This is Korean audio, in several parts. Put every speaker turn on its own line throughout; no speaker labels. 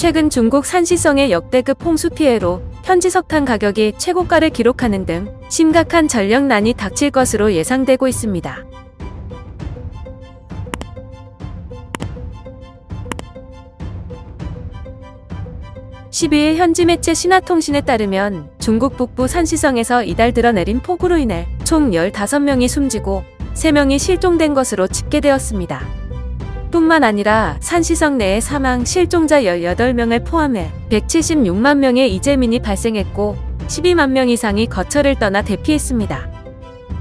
최근 중국 산시성의 역대급 홍수 피해로 현지 석탄 가격이 최고가를 기록하는 등 심각한 전력난이 닥칠 것으로 예상되고 있습니다. 12일 현지 매체 신화통신에 따르면 중국 북부 산시성에서 이달 들어 내린 폭우로 인해 총 15명이 숨지고 3명이 실종된 것으로 집계되었습니다. 뿐만 아니라 산시성 내에 사망 실종자 18명을 포함해 176만 명의 이재민이 발생했고 12만 명 이상이 거처를 떠나 대피했습니다.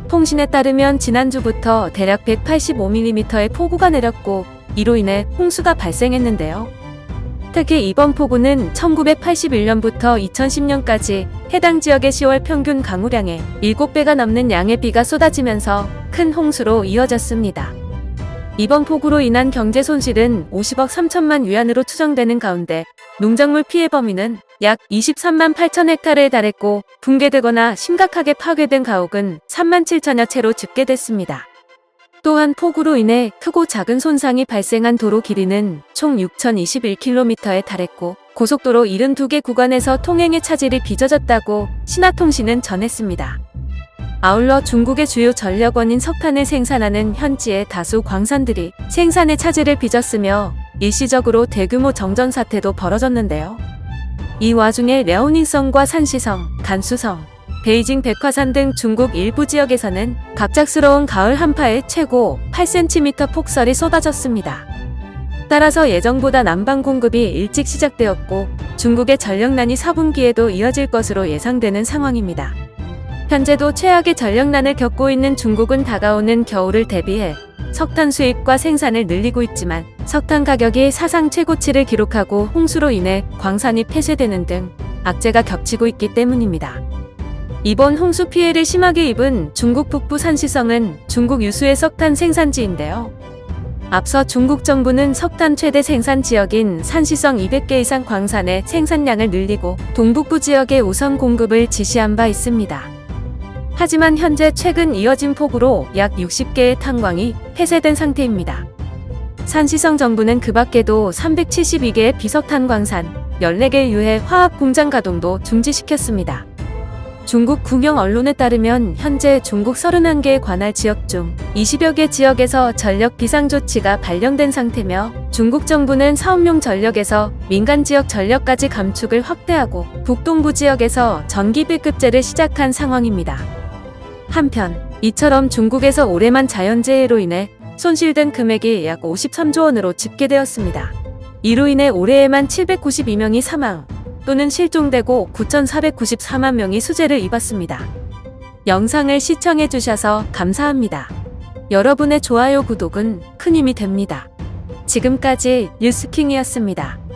통신에 따르면 지난주부터 대략 185mm의 폭우가 내렸고 이로 인해 홍수가 발생했는데요. 특히 이번 폭우는 1981년부터 2010년까지 해당 지역의 10월 평균 강우량의 7배가 넘는 양의 비가 쏟아지면서 큰 홍수로 이어졌습니다. 이번 폭우로 인한 경제 손실은 50억 3천만 위안으로 추정되는 가운데 농작물 피해 범위는 약 23만 8천 헥타르에 달했고 붕괴되거나 심각하게 파괴된 가옥은 3만 7천여 채로 집계됐습니다. 또한 폭우로 인해 크고 작은 손상이 발생한 도로 길이는 총 6,021km에 달했고 고속도로 72개 구간에서 통행의 차질이 빚어졌다고 신화통신은 전했습니다. 아울러 중국의 주요 전력원인 석탄을 생산하는 현지의 다수 광산들이 생산의 차질을 빚었으며 일시적으로 대규모 정전 사태도 벌어졌는데요. 이 와중에 랴오닝성과 산시성, 간수성, 베이징 백화산 등 중국 일부 지역에서는 갑작스러운 가을 한파에 최고 8cm 폭설이 쏟아졌습니다. 따라서 예정보다 난방 공급이 일찍 시작되었고 중국의 전력난이 4분기에도 이어질 것으로 예상되는 상황입니다. 현재도 최악의 전력난을 겪고 있는 중국은 다가오는 겨울을 대비해 석탄 수입과 생산을 늘리고 있지만 석탄 가격이 사상 최고치를 기록하고 홍수로 인해 광산이 폐쇄되는 등 악재가 겹치고 있기 때문입니다. 이번 홍수 피해를 심하게 입은 중국 북부 산시성은 중국 유수의 석탄 생산지인데요. 앞서 중국 정부는 석탄 최대 생산 지역인 산시성 200개 이상 광산의 생산량을 늘리고 동북부 지역에 우선 공급을 지시한 바 있습니다. 하지만 현재 최근 이어진 폭우로 약 60개의 탄광이 폐쇄된 상태입니다. 산시성 정부는 그 밖에도 372개의 비석탄 광산, 14개의 유해 화학 공장 가동도 중지시켰습니다. 중국 국영 언론에 따르면 현재 중국 31개의 관할 지역 중 20여 개 지역에서 전력 비상조치가 발령된 상태며 중국 정부는 사업용 전력에서 민간 지역 전력까지 감축을 확대하고 북동부 지역에서 전기비급제를 시작한 상황입니다. 한편 이처럼 중국에서 올해만 자연재해로 인해 손실된 금액이 약 53조 원으로 집계되었습니다. 이로 인해 올해에만 792명이 사망 또는 실종되고 9,494만 명이 수재를 입었습니다. 영상을 시청해주셔서 감사합니다. 여러분의 좋아요, 구독은 큰 힘이 됩니다. 지금까지 뉴스킹이었습니다.